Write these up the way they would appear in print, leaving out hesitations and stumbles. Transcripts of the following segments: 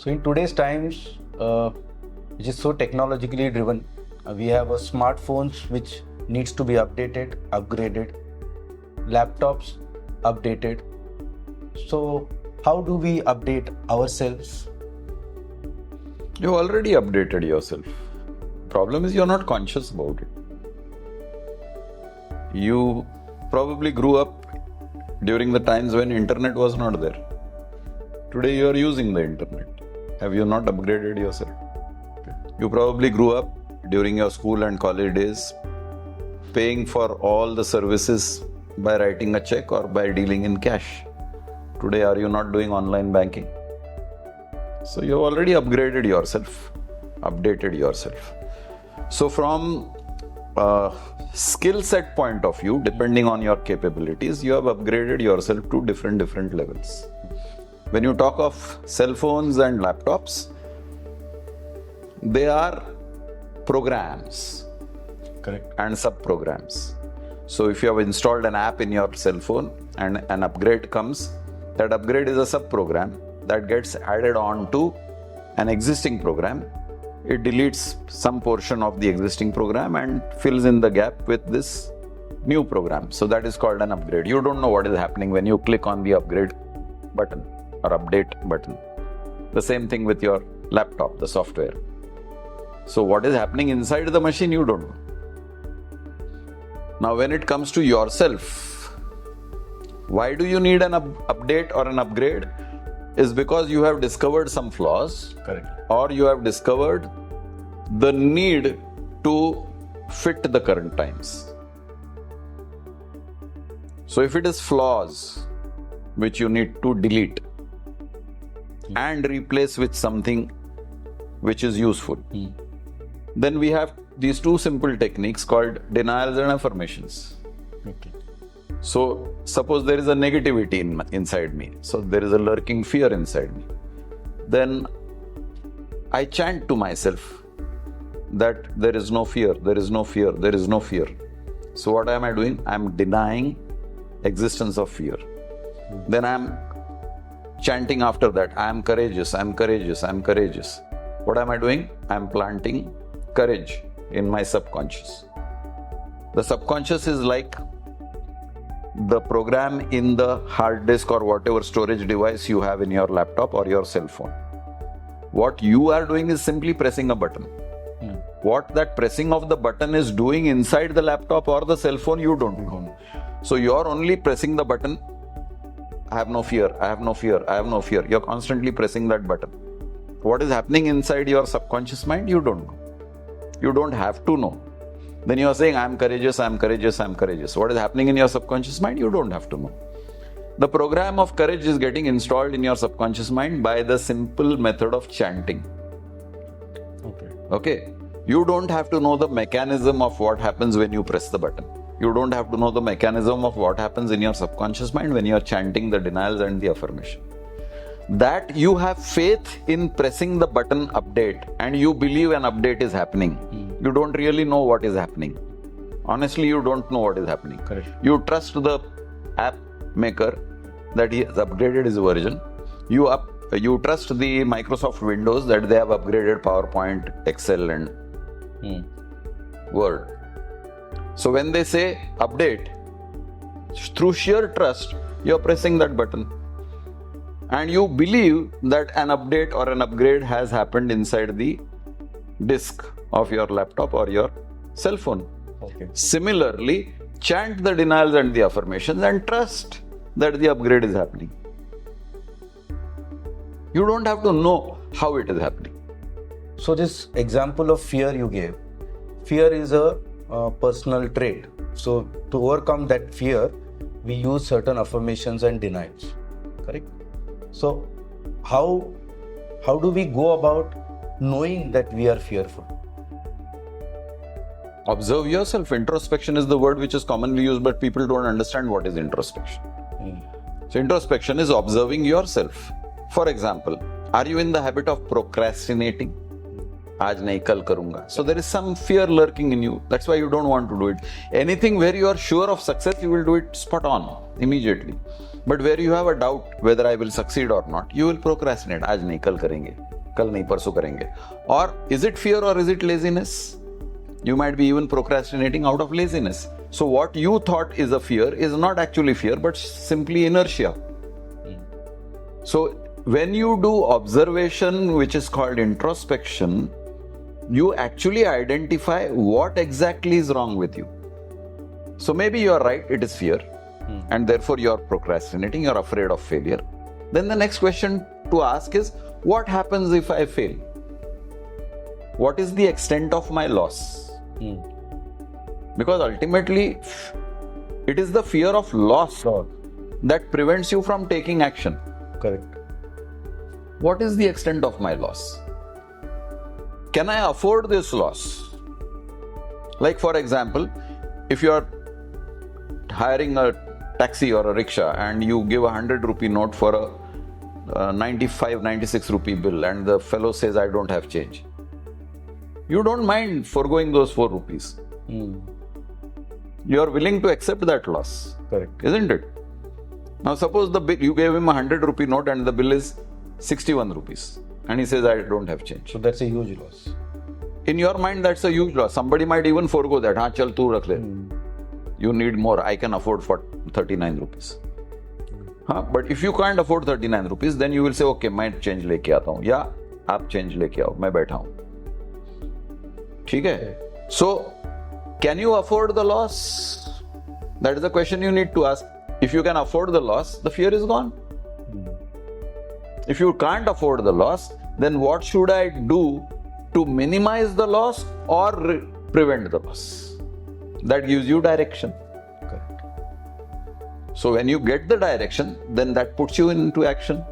So in today's times, which is so technologically driven, we have smartphones which needs to be updated, upgraded, laptops updated. So how do we update ourselves? You already updated yourself. Problem is you're not conscious about it. You probably grew up during the times when internet was not there. Today you are using the internet. Have you not upgraded yourself? You probably grew up during your school and college days paying for all the services by writing a check or by dealing in cash. Today are you not doing online banking? So you have already upgraded yourself, updated yourself. So from skill set point of view, depending on your capabilities, you have upgraded yourself to different levels. When you talk of cell phones and laptops, they are programs. Correct. And sub-programs. So if you have installed an app in your cell phone and an upgrade comes, that upgrade is a sub-program that gets added on to an existing program. It deletes some portion of the existing program and fills in the gap with this new program. So that is called an upgrade. You don't know what is happening when you click on the upgrade button or update button. The same thing with your laptop, the software. So what is happening inside the machine, you don't know. Now when it comes to yourself, why do you need an update or an upgrade? Is because you have discovered some flaws. Correct. Or you have discovered the need to fit the current times. So if it is flaws which you need to delete and replace with something which is useful, then we have these two simple techniques called denials and affirmations. Okay. So suppose there is a negativity inside me, so there is a lurking fear inside me. Then I chant to myself that there is no fear, there is no fear, there is no fear. So what am I doing? I am denying existence of fear. Then I am chanting after that, I am courageous, I am courageous, I am courageous. What am I doing? I am planting courage in my subconscious. The subconscious is like the program in the hard disk or whatever storage device you have in your laptop or your cell phone. What you are doing is simply pressing a button. What that pressing of the button is doing inside the laptop or the cell phone, you don't know. So you are only pressing the button, I have no fear, I have no fear, I have no fear. You are constantly pressing that button. What is happening inside your subconscious mind, you don't know. You don't have to know. Then you are saying, I am courageous, I am courageous, I am courageous. What is happening in your subconscious mind, you don't have to know. The program of courage is getting installed in your subconscious mind by the simple method of chanting. Okay? You don't have to know the mechanism of what happens when you press the button. You don't have to know the mechanism of what happens in your subconscious mind when you are chanting the denials and the affirmation. That you have faith in pressing the button update and you believe an update is happening. You don't really know what is happening. Honestly, you don't know what is happening. Correct. You trust the app maker that he has upgraded his version. You trust the Microsoft Windows that they have upgraded PowerPoint, Excel and Word. So when they say update, through sheer trust, you are pressing that button. And you believe that an update or an upgrade has happened inside the disk of your laptop or your cell phone. Okay. Similarly, chant the denials and the affirmations and trust that the upgrade is happening. You don't have to know how it is happening. So this example of fear you gave, fear is a personal trait. So to overcome that fear, we use certain affirmations and denials. Correct? So how do we go about knowing that we are fearful? Observe yourself. Introspection is the word which is commonly used, but people don't understand what is introspection. So introspection is observing yourself. For example, are you in the habit of procrastinating? Aaj nahi, kal karunga. So there is some fear lurking in you. That's why you don't want to do it. Anything where you are sure of success, you will do it spot on, immediately. But where you have a doubt whether I will succeed or not, you will procrastinate. आज नहीं, कल करेंगे, कल नहीं, परसों करेंगे. Or is it fear or is it laziness? You might be even procrastinating out of laziness. So what you thought is a fear is not actually fear, but simply inertia. So when you do observation, which is called introspection, you actually identify what exactly is wrong with you. So maybe you are right, it is fear, and therefore you are procrastinating, you are afraid of failure. Then the next question to ask is, what happens if I fail? What is the extent of my loss? Because ultimately, it is the fear of loss that prevents you from taking action. Correct. What is the extent of my loss? Can I afford this loss? Like, for example, if you are hiring a taxi or a rickshaw and you give 100 rupee note for a 96 rupee bill and the fellow says, I don't have change. You don't mind foregoing those 4 rupees. You are willing to accept that loss. Correct. Isn't it? Now suppose the bill, you gave him a 100 rupee note and the bill is 61 rupees. And he says, I don't have change. So that's a huge loss. In your mind, that's a huge loss. Somebody might even forego that. Haan, chal, tu rakh le. You need more. I can afford for 39 rupees. But if you can't afford 39 rupees, then you will say, okay, मैं change लेके आता हूँ. या आप change लेके आओ, मैं बैठा हूँ. ठीक है? So, can you afford the loss? That is the question you need to ask. If you can afford the loss, the fear is gone. If you can't afford the loss, then what should I do to minimize the loss or prevent the loss? That gives you direction. Correct. So when you get the direction, then that puts you into action.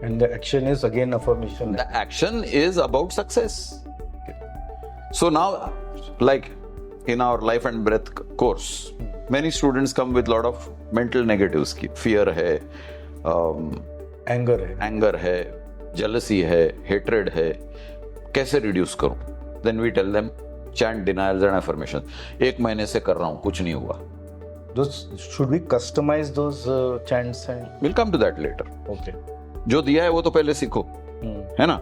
And the action is again affirmation. The action is about success. So now, like in our life and breath course, many students come with a lot of mental negatives. Fear hai, anger hai, jealousy hai, hatred hai. कैसे reduce करूं? Then we tell them, chant denials and affirmations. 1 महीने से कर रहा हूं, कुछ नहीं हुआ. Those, should we customize those chants? And We'll come to that later. okay. जो दिया है वो तो पहले सीखो, है ना?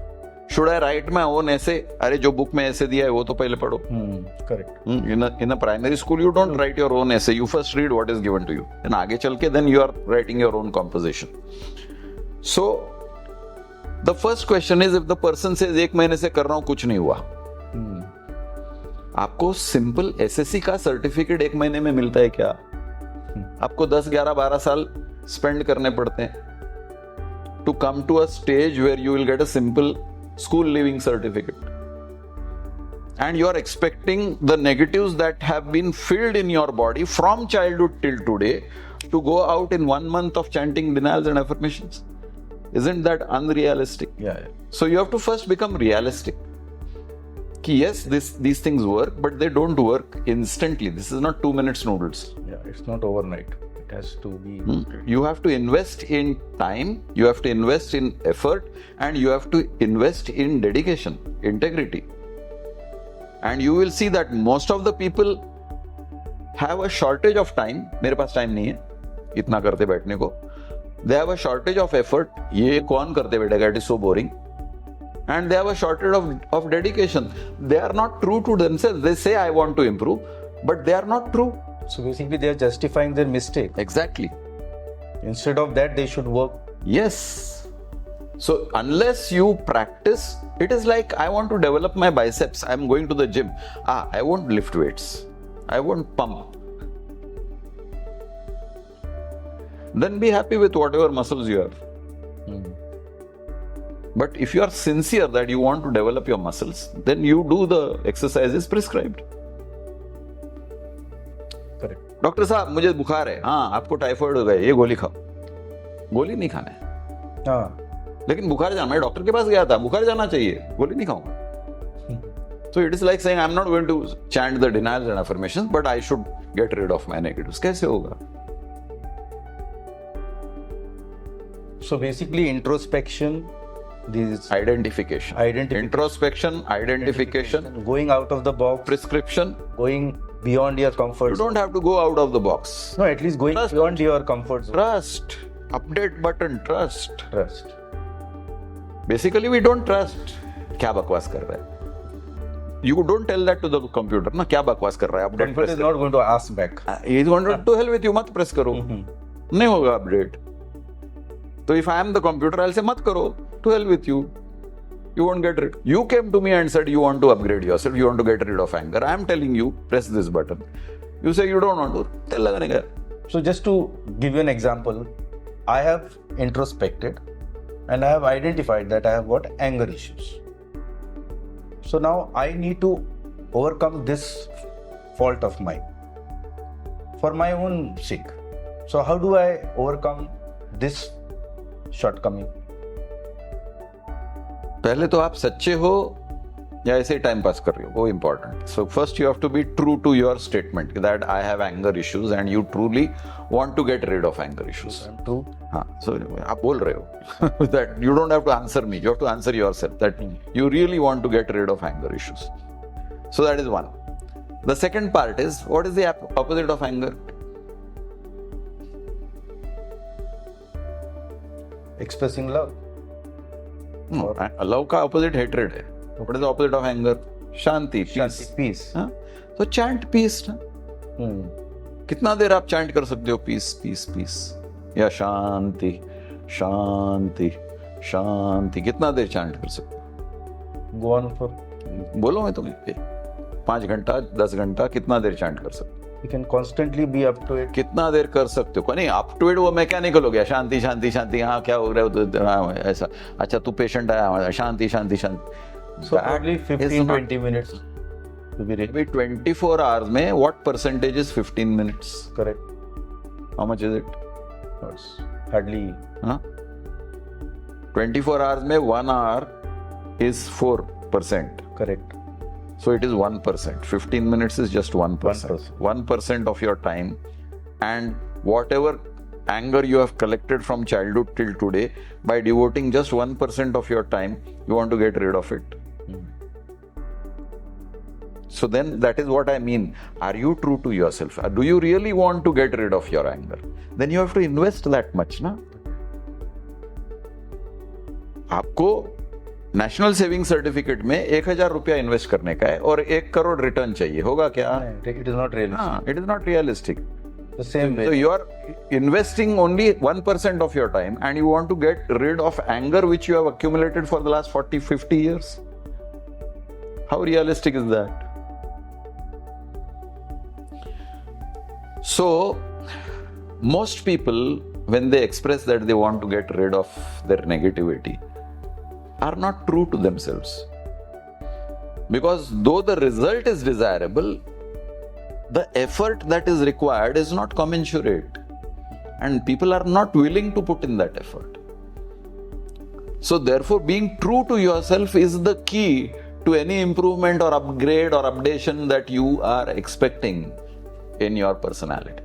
Should I write my own essay? अरे जो book में essay दिया है वो तो पहले पढ़ो. Correct. In a primary school, you don't write your own essay. You first read what is given to you. And आगे चल के then you are writing your own composition. So, the first question is, if the person says 1 महीने से कर रहा हूँ, कुछ नहीं हुआ. आपको सिंपल एसएससी का सर्टिफिकेट 1 महीने में मिलता है क्या? आपको 10, 11, 12 साल स्पेंड करने पड़ते हैं to come to a stage where you will get a simple school leaving certificate. And you are expecting the negatives that have been filled in your body from childhood till today to go out in 1 month of chanting denials and affirmations. Isn't that unrealistic? Yeah. So you have to first become realistic. Ki yes, these things work, but they don't work instantly. This is not 2 minutes noodles. Yeah, it's not overnight. It has to be. You have to invest in time, you have to invest in effort, and you have to invest in dedication, integrity. And you will see that most of the people have a shortage of time. मेरे पास time नहीं है इतना करते बैठने को. They have a shortage of effort. ये कौन करते बैठेगा? It is so boring. And they have a shortage of dedication. They are not true to themselves. They say, I want to improve, but they are not true. So basically, they are justifying their mistake. Exactly. Instead of that, they should work. Yes. So unless you practice, it is like, I want to develop my biceps. I'm going to the gym. I won't lift weights. I won't pump. Then be happy with whatever muscles you have. But if you are sincere that you want to develop your muscles, then you do the exercises prescribed. Correct. Doctor साहब मुझे बुखार है. हाँ, आपको typhoid हो गया, ये गोली खाओ. गोली नहीं खाना है. हाँ. लेकिन बुखार जाना, मैं डॉक्टर के पास गया था, बुखार जाना चाहिए, गोली नहीं खाऊंगा. So it is like saying, I'm not going to chant the denials and affirmations, but I should get rid of my negatives. कैसे होगा? So basically, introspection, this Identification. Introspection, identification, going out of the box, prescription, going beyond your comfort You zone. don't have to go out of the box. No, at least going Trust. beyond your comfort zone. Trust. Update button, trust. Trust. Basically, we don't trust. क्या बकवास कर रहा है? You don't tell that to the computer. ना क्या बकवास कर रहा है? Update Computer press is not going to ask back. He's going to hell with you. मत press करो. नहीं होगा update. So if I am the computer, I'll say मत करो. To hell with you. You won't get rid. You came to me and said you want to upgrade yourself. You want to get rid of anger. I am telling you, press this button. You say you don't want to. Tell लगाने का. So just to give you an example, I have introspected and I have identified that I have got anger issues. So now I need to overcome this fault of mine for my own sake. So how do I overcome this shortcoming? पहले तो आप सच्चे हो या ऐसे time pass कर रहे हो, वो important. So first you have to be true to your statement that I have anger issues and you truly want to get rid of anger issues. True. हाँ, सो आप बोल रहे हो that you don't have to answer me, you have to answer yourself that you really want to get rid of anger issues. So that is one. The second part is what is the opposite of anger? Expressing love. Love का opposite hatred है. What is the opposite of anger? Shanti, Shanti, peace. तो chant piece ना. कितना देर आप chant कर सकते हो piece piece piece या शांति शांति शांति? कितना देर चैंट कर सकते हो? Go on for. बोलो मैं तुम्हें 5 घंटा 10 घंटा कितना देर चैंट कर सकते हो? You can constantly be up to it. कितना देर कर सकते हो? नहीं, अप टू इट वो मैकेनिकल हो गया. शांति शांति शांति. हाँ, क्या हो रहा है? हाँ, ऐसा. अच्छा, तू पेशेंट आया, शांति शांति शांति. So probably 15-20 minutes to be ready. Maybe 24 hours में what percentage is 15 minutes? Correct. How much is it? It's hardly. Huh? 24 hours में 1 hour is 4%. Correct. So it is 1%. 15 minutes is just 1%. 1% of your time, and whatever anger you have collected from childhood till today, by devoting just 1% of your time, you want to get rid of it. So then that is what I mean. Are you true to yourself? Do you really want to get rid of your anger? Then you have to invest that much, na? आपको national saving certificate में 1000 रुपया invest करने का है और 1 crore return चाहिए. होगा क्या? It is not realistic. हाँ, it is not realistic. The same way. So you are investing only 1% of your time and you want to get rid of anger which you have accumulated for the last 40-50 years. How realistic is that? So most people, when they express that they want to get rid of their negativity, are not true to themselves. Because though the result is desirable, the effort that is required is not commensurate. And people are not willing to put in that effort. So therefore, being true to yourself is the key to any improvement or upgrade or updation that you are expecting in your personality.